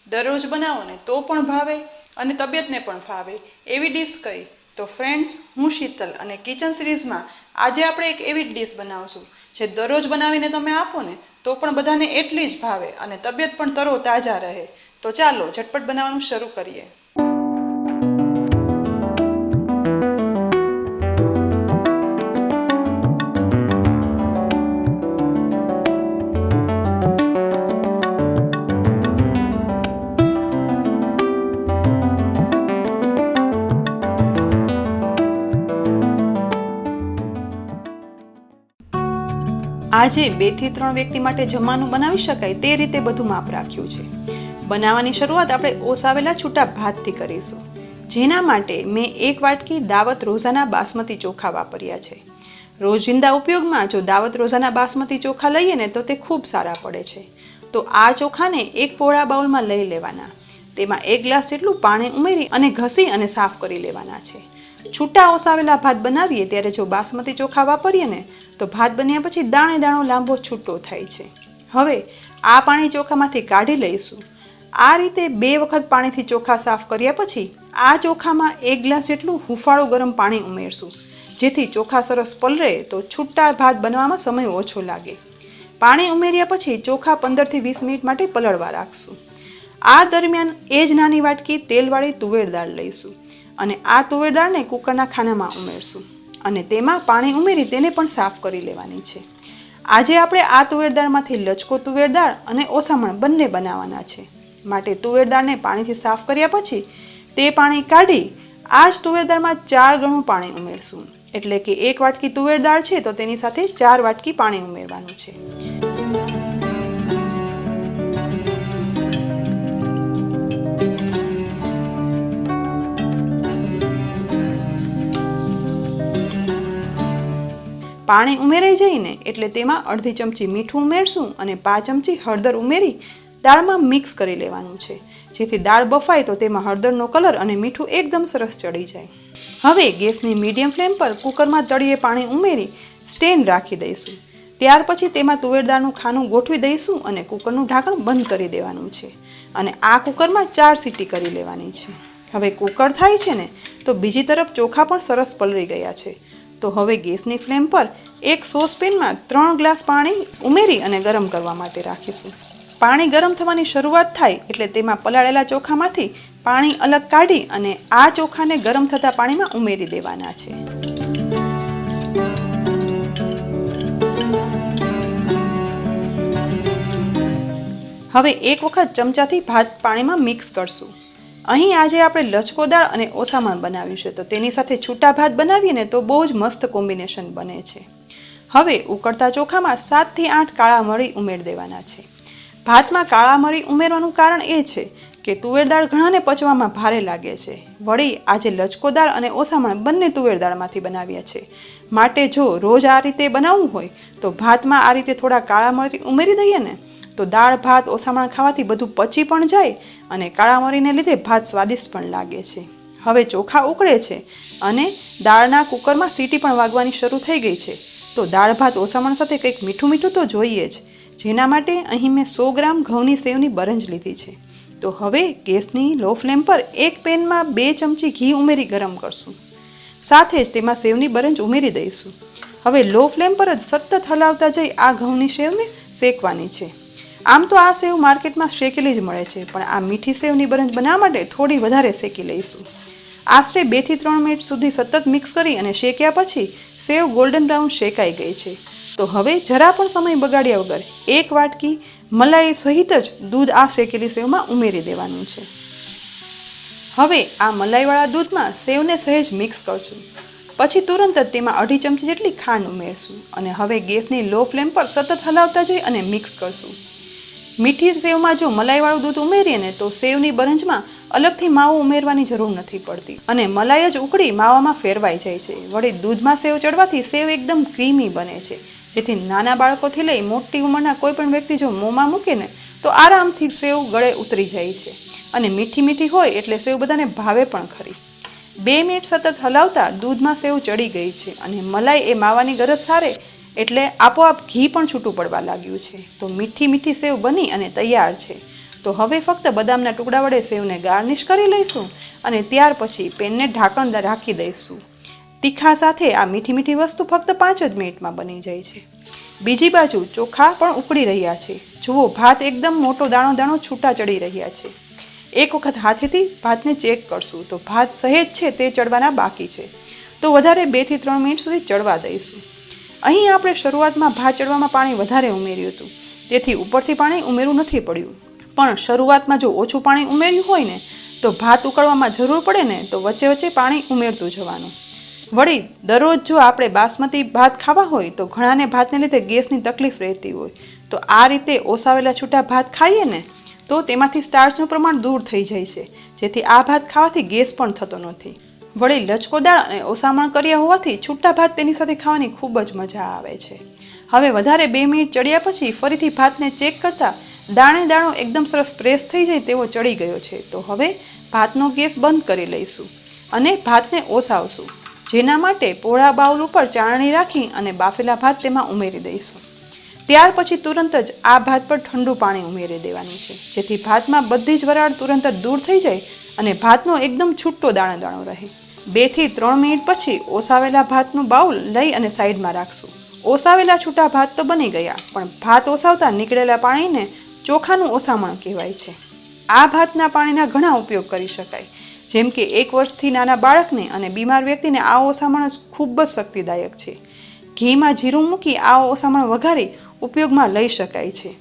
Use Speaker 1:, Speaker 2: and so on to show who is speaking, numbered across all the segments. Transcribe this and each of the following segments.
Speaker 1: दररोज बनावो ने तो पण भावे अने तबियतने पण फावे एवी डिश कई। तो फ्रेंड्स, हूँ शीतल अने किचन सीरीज में आज आपणे एक एवी डिश बनावशुं जे दररोज बनावीने तमे आपो ने तो पण बधाने एटली ज भावे अने तबियत पण तरो ताजा रहे। तो चालो झटपट बनाववानुं शरू करीए। આજે 2 થી 3 વ્યક્તિ માટે જમવાનું બનાવી શકાય તે રીતે બધું માપ રાખ્યું છે। બનાવવાની શરૂઆત આપણે ઓસાવેલા છૂટા ભાતથી કરીશું, જેના માટે મેં 1 વાટકી દાવત રોજાના બાસમતી ચોખા વાપર્યા છે। રોજિંદા ઉપયોગમાં જો દાવત રોજાના બાસમતી ચોખા લઈએ ને તો તે ખૂબ સારા પડે છે। તો આ ચોખાને એક પહોળા બાઉલમાં લઈ લેવાના, તેમાં 1 ગ્લાસ જેટલું પાણી ઉમેરી અને ઘસી અને સાફ કરી લેવાના છે। છૂટા ઓસાવેલા ભાત બનાવીએ ત્યારે જો બાસમતી ચોખા વાપરીએ ને તો ભાત બન્યા પછી દાણે દાણો લાંબો છૂટો થાય છે। હવે આ પાણી ચોખામાંથી કાઢી લઈશું। આ રીતે 2 વખત પાણીથી ચોખા સાફ કર્યા પછી આ ચોખામાં 1 ગ્લાસ જેટલું હુંફાળું ગરમ પાણી ઉમેરશું, જેથી ચોખા સરસ પલળે તો છૂટા ભાત બનવામાં સમય ઓછો લાગે। પાણી ઉમેર્યા પછી ચોખા 15 થી 20 મિનિટ માટે પલળવા રાખશું। આ દરમિયાન એ જ નાની વાટકી તેલવાળી તુવેર દાળ લઈશું અને આ તુવેર દાળને કુકરના ખાનામાં ઉમેરશું અને તેમાં પાણી ઉમેરી તેને પણ સાફ કરી લેવાની છે। આજે આપણે આ તુવેર દાળમાંથી લચકો તુવેર દાળ અને ઓસામણ બંને બનાવવાના છે, માટે તુવેર દાળને પાણીથી સાફ કર્યા પછી તે પાણી કાઢી આ જ તુવેર દાળમાં 4 ગણું પાણી ઉમેરશું। એટલે કે 1 વાટકી તુવેર દાળ છે તો તેની સાથે 4 વાટકી પાણી ઉમેરવાનું છે। પાણી ઉમેરાઈ જાય ને એટલે તેમાં અડધી ચમચી મીઠું ઉમેરશું અને 5 ચમચી હળદર ઉમેરી દાળમાં મિક્સ કરી લેવાનું છે, જેથી દાળ બફાય તો તેમાં હળદરનો કલર અને મીઠું એકદમ સરસ ચડી જાય। હવે ગેસની મીડિયમ ફ્લેમ પર કુકરમાં તળિયે પાણી ઉમેરી સ્ટેન્ડ રાખી દઈશું। ત્યાર પછી તેમાં તુવેર દાળનું ખાનું ગોઠવી દઈશું અને કુકરનું ઢાંકણ બંધ કરી દેવાનું છે અને આ કુકરમાં 4 સીટી કરી લેવાની છે। હવે કુકર થાય છે ને તો બીજી તરફ ચોખા પણ સરસ પલળી ગયા છે। તો હવે ગેસની ફ્લેમ પર એક સોસપેનમાં 3 ગ્લાસ પાણી ઉમેરી અને ગરમ કરવા માટે રાખીશું। પાણી ગરમ થવાની શરૂઆત થાય એટલે તેમાં પલાળેલા ચોખામાંથી પાણી અલગ કાઢી અને આ ચોખાને ગરમ થતા પાણીમાં ઉમેરી દેવાના છે। હવે એક વખત ચમચાથી ભાત પાણીમાં મિક્સ કરશું। અહીં આજે આપણે લચકો દાળ અને ઓસામણ બનાવ્યું છે, તો તેની સાથે છૂટા ભાત બનાવીએ ને તો બહુ જ મસ્ત કોમ્બિનેશન બને છે। હવે ઉકળતા ચોખામાં 7 થી 8 કાળા મરી ઉમેરી દેવાના છે। ભાતમાં કાળા મરી ઉમેરવાનું કારણ એ છે કે તુવેર દાળ ઘણાને પચવામાં ભારે લાગે છે, વળી આજે લચકો દાળ અને ઓસામણ બંને તુવેર દાળમાંથી બનાવ્યા છે, માટે જો રોજ આ રીતે બનાવવું હોય તો ભાતમાં આ રીતે થોડા કાળા મરી ઉમેરી દઈએ ને તો દાળ ભાત ઓસામણ ખાવાથી બધું પચી પણ જાય અને કાળા મરીને લીધે ભાત સ્વાદિષ્ટ પણ લાગે છે। હવે ચોખા ઉકળે છે અને દાળના કુકરમાં સીટી પણ વાગવાની શરૂ થઈ ગઈ છે, તો દાળ ભાત ઓસામણ સાથે કંઈક મીઠું મીઠું તો જોઈએ જ, જેના માટે અહીં મેં 100 ગ્રામ ઘઉંની સેવની બરંજ લીધી છે। તો હવે ગેસની લો ફ્લેમ પર એક પેનમાં 2 ચમચી ઘી ઉમેરી ગરમ કરશું, સાથે જ તેમાં સેવની બરંજ ઉમેરી દઈશું। હવે લો ફ્લેમ પર જ સતત હલાવતા જઈ આ ઘઉંની સેવને શેકવાની છે। આમ તો આ સેવ માર્કેટમાં શેકેલી જ મળે છે, પણ આ મીઠી સેવની બરંજ બનાવવા માટે થોડી વધારે શેકી લઈશું। આશરે 2 થી 3 મિનિટ સુધી સતત મિક્સ કરી અને શેક્યા પછી સેવ ગોલ્ડન બ્રાઉન શેકાઈ ગઈ છે। તો હવે જરા પણ સમય બગાડ્યા વગર 1 વાટકી મલાઈ સહિત જ દૂધ આ શેકેલી સેવમાં ઉમેરી દેવાનું છે। હવે આ મલાઈવાળા દૂધમાં સેવને સહેજ મિક્સ કરશું, પછી તુરંત જ તેમાં અડધી ચમચી જેટલી ખાંડ ઉમેરશું અને હવે ગેસની લો ફ્લેમ પર સતત હલાવતા જઈ અને મિક્સ કરશું। મીઠી સેવમાં જો મલાઈવાળું દૂધ ઉમેરીએ ને તો સેવની બરંજમાં અલગથી માવો ઉમેરવાની જરૂર નથી પડતી અને મલાઈ જ ઉકળી માવામાં ફેરવાઈ જાય છે, વળી દૂધમાં સેવ ચડવાથી સેવ એકદમ ક્રીમી બને છે, જેથી નાના બાળકોથી લઈ મોટી ઉંમરના કોઈ પણ વ્યક્તિ જો મોંમાં મૂકે ને તો આરામથી સેવ ગળે ઉતરી જાય છે અને મીઠી મીઠી હોય એટલે સેવ બધાને ભાવે પણ ખરી। 2 મિનિટ સતત હલાવતા દૂધમાં સેવ ચડી ગઈ છે અને મલાઈ એ માવાની ગરજ સારે એટલે આપોઆપ ઘી પણ છૂટું પડવા લાગ્યું છે। તો મીઠી મીઠી સેવ બની અને તૈયાર છે। તો હવે ફક્ત બદામના ટુકડા વડે સેવને ગાર્નિશ કરી લઈશું અને ત્યાર પછી પેનને ઢાંકણ રાખી દઈશું. તીખા સાથે આ મીઠી મીઠી વસ્તુ ફક્ત 5 જ મિનિટમાં બની જાય છે. બીજી બાજુ ચોખા પણ ઉકળી રહ્યા છે. જુઓ, ભાત એકદમ મોટો દાણો દાણો છૂટા ચડી રહ્યા છે. એક વખત હાથેથી ભાતને ચેક કરશું તો ભાત સહેજ છે તે ચડવાના બાકી છે, તો વધારે 2 થી 3 મિનિટ સુધી ચડવા દઈશું. અહીં આપણે શરૂઆતમાં ભાત ચડવામાં પાણી વધારે ઉમેર્યું હતું, તેથી ઉપરથી પાણી ઉમેરવું નથી પડ્યું. પણ શરૂઆતમાં જો ઓછું પાણી ઉમેર્યું હોય ને તો ભાત ઉકળવામાં જરૂર પડે ને તો વચ્ચે વચ્ચે પાણી ઉમેરતું જવાનું. વળી દરરોજ જો આપણે બાસમતી ભાત ખાવા હોય તો ઘણાને ભાતને લીધે ગેસની તકલીફ રહેતી હોય, તો આ રીતે ઓસાવેલા છૂટા ભાત ખાઈએ ને તો તેમાંથી સ્ટાર્ચનું પ્રમાણ દૂર થઈ જાય છે, જેથી આ ભાત ખાવાથી ગેસ પણ થતો નથી. વળી લચકો દાળ અને ઓસામણ કર્યા હોવાથી છૂટા ભાત તેની સાથે ખાવાની ખૂબ જ મજા આવે છે. હવે વધારે 2 મિનિટ ચડ્યા પછી ફરીથી ભાતને ચેક કરતા દાણે દાણો એકદમ સરસ પ્રેસ થઈ જાય તેવો ચડી ગયો છે. તો હવે ભાતનો ગેસ બંધ કરી લઈશું અને ભાતને ઓસાવશું, જેના માટે પોળા બાઉલ ઉપર ચાળણી રાખી અને બાફેલા ભાત તેમાં ઉમેરી દઈશું. ત્યાર પછી તુરંત જ આ ભાત પર ઠંડુ પાણી ઉમેરી દેવાનું છે, જેથી ભાતમાં બધી જ વરાળ તુરંત જ દૂર થઈ જાય અને ભાતનો એકદમ છૂટો દાણો દાણો રહે. 2 થી 3 મિનિટ પછી ઓસાવેલા ભાતનું બાઉલ લઈ અને સાઈડમાં રાખશું. ઓસાવેલા છૂટા ભાત તો બની ગયા, પણ ભાત ઓસાવતા નીકળેલા પાણીને ચોખાનું ઓસામણ કહેવાય છે. આ ભાતના પાણીના ઘણા ઉપયોગ કરી શકાય, જેમ કે 1 વર્ષથી નાના બાળકને અને બીમાર વ્યક્તિને આ ઓસામણ ખૂબ જ શક્તિદાયક છે. ઘીમાં જીરું મૂકી આ ઓસામણ વઘારી ઉપયોગમાં લઈ શકાય છે.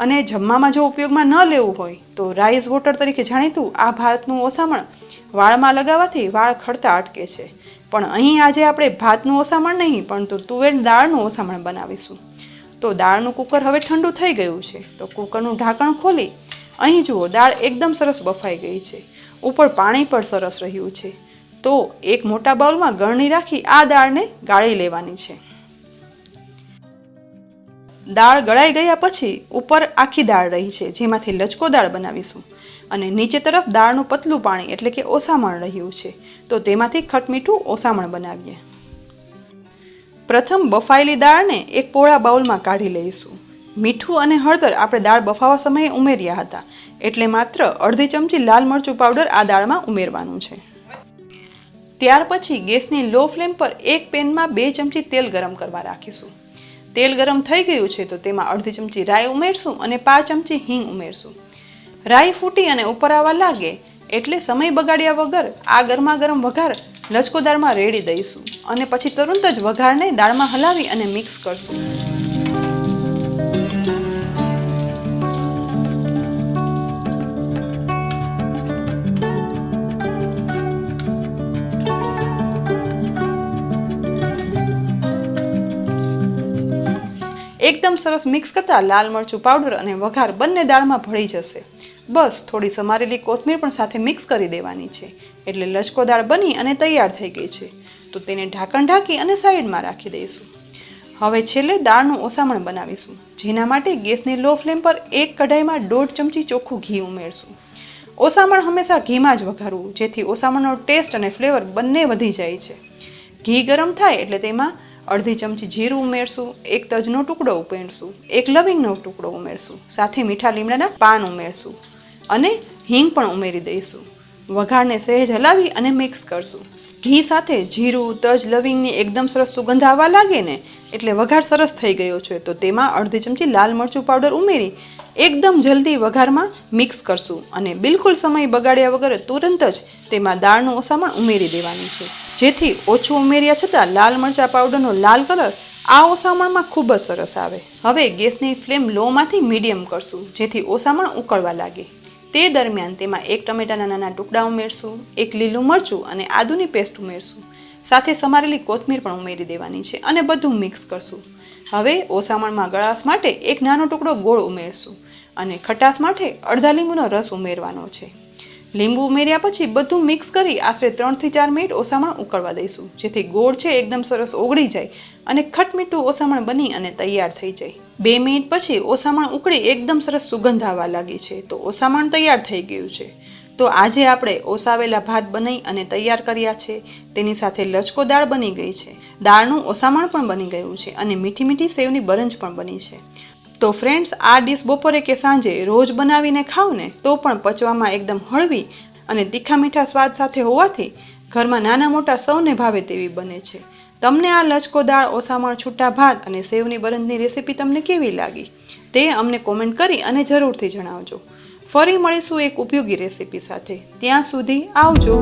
Speaker 1: અને જમવામાં જો ઉપયોગમાં ન લેવું હોય તો રાઈસ વોટર તરીકે જાણીતું આ ભાતનું ઓસામણ વાળમાં લગાવવાથી વાળ ખરતા અટકે છે. પણ અહીં આજે આપણે ભાતનું ઓસામણ નહીં પરંતુ તુવેર દાળનું ઓસામણ બનાવીશું. તો દાળનું કુકર હવે ઠંડુ થઈ ગયું છે, તો કુકરનું ઢાંકણ ખોલી અહીં જુઓ, દાળ એકદમ સરસ બફાઈ ગઈ છે, ઉપર પાણી પણ સરસ રહ્યું છે. તો એક મોટા બાઉલમાં ગળણી રાખી આ દાળને ગાળી લેવાની છે. દાળ ગળાઈ ગયા પછી ઉપર આખી દાળ રહી છે, જેમાંથી લચકો દાળ બનાવીશું અને નીચે તરફ દાળનું પતલું પાણી એટલે કે ઓસામણ રહ્યું છે, તો તેમાંથી ખટમીઠું ઓસામણ બનાવીએ. પ્રથમ બફાયેલી દાળને એક પોળા બાઉલમાં કાઢી લઈશું. મીઠું અને હળદર આપણે દાળ બફાવા સમયે ઉમેર્યા હતા, એટલે માત્ર અડધી ચમચી લાલ મરચું પાવડર આ દાળમાં ઉમેરવાનું છે. ત્યાર પછી ગેસની લો ફ્લેમ પર એક પેનમાં 2 ચમચી તેલ ગરમ કરવા રાખીશું. તેલ ગરમ થઈ ગયું છે તો તેમાં અડધી ચમચી રાઈ ઉમેરશું અને 5 ચમચી હિંગ ઉમેરશું. રાઈ ફૂટી અને ઉપર આવવા લાગે એટલે સમય બગાડ્યા વગર આ ગરમા ગરમ વઘાર લચકો દાળમાં રેડી દઈશું અને પછી તુરંત જ વઘારને દાળમાં હલાવી અને મિક્સ કરશું. એકદમ સરસ મિક્સ કરતા લાલ મરચું પાવડર અને વઘાર બંને દાળમાં ભળી જશે. બસ થોડી સમારેલી કોથમીર પણ સાથે મિક્સ કરી દેવાની છે, એટલે લચકો દાળ બની અને તૈયાર થઈ ગઈ છે. તો તેને ઢાંકણ ઢાંકી અને સાઈડમાં રાખી દઈશું. હવે છેલ્લે દાળનું ઓસામણ બનાવીશું, જેના માટે ગેસની લો ફ્લેમ પર એક કઢાઈમાં 1.5 ચમચી ચોખ્ખું ઘી ઉમેરશું. ઓસામણ હંમેશા ઘીમાં જ વઘારવું, જેથી ઓસામણનો ટેસ્ટ અને ફ્લેવર બંને વધી જાય છે. ઘી ગરમ થાય એટલે તેમાં અડધી ચમચી જીરું ઉમેરશું, 1 તજનો ટુકડો ઉમેરશું, 1 લવિંગનો ટુકડો ઉમેરશું, સાથે મીઠા લીમડાના પાન ઉમેરશું અને હિંગ પણ ઉમેરી દઈશું. વઘારને સહેજ હલાવી અને મિક્સ કરશું. ઘી સાથે જીરું, તજ, લવિંગની એકદમ સરસ સુગંધ આવવા લાગે ને એટલે વઘાર સરસ થઈ ગયો છે, તો તેમાં અડધી ચમચી લાલ મરચું પાવડર ઉમેરી એકદમ જલ્દી વઘારમાં મિક્સ કરશું અને બિલકુલ સમય બગાડ્યા વગર તુરંત જ તેમાં દાળનું ઓસામણ ઉમેરી દેવાનું છે, જેથી ઓછું ઉમેર્યા છતાં લાલ મરચા પાવડરનો લાલ કલર આ ઓસામણમાં ખૂબ જ સરસ આવે. હવે ગેસની ફ્લેમ લોમાંથી મીડિયમ કરશું, જેથી ઓસામણ ઉકળવા લાગે. તે દરમિયાન તેમાં 1 ટમેટાના નાના ટુકડા ઉમેરશું, 1 લીલું મરચું અને આદુની પેસ્ટ ઉમેરશું, સાથે સમારેલી કોથમીર પણ ઉમેરી દેવાની છે અને બધું મિક્સ કરશું. હવે ઓસામણમાં ગળાશ માટે 1 નાનો ટુકડો ગોળ ઉમેરશું અને ખટાશ માટે અડધા લીંબુનો રસ ઉમેરવાનો છે. લીંબુ ઉમેર્યા પછી બધું મિક્સ કરી આશરે 3 થી 4 મિનિટ ઓસામણ ઉકળવા દઈશું, જેથી ગોળ છે એકદમ સરસ ઓગળી જાય અને ખટમીઠું ઓસામણ બની અને તૈયાર થઈ જાય. 2 મિનિટ પછી ઓસામણ ઉકળી એકદમ સરસ સુગંધ આવવા લાગી છે, તો ઓસામણ તૈયાર થઈ ગયું છે. તો આજે આપણે ઓસાવેલા ભાત બનાવી અને તૈયાર કર્યા છે, તેની સાથે લચકો દાળ બની ગઈ છે, દાળનું ઓસામણ પણ બની ગયું છે અને મીઠી મીઠી સેવની બરંજ પણ બની છે. તો ફ્રેન્ડ્સ, આ ડીશ બપોરે કે સાંજે રોજ બનાવીને ખાવ ને તો પણ પચવામાં એકદમ હળવી અને તીખા મીઠા સ્વાદ સાથે હોવાથી ઘરમાં નાના મોટા સૌને ભાવે તેવી બને છે. તમને આ લચકો દાળ ઓસામણ છૂટા ભાત અને સેવની બરંજની રેસીપી તમને કેવી લાગી તે અમને કોમેન્ટ કરી અને જરૂરથી જણાવજો. ફરી મળીશું એક ઉપયોગી રેસીપી સાથે. ત્યાં સુધી આવજો.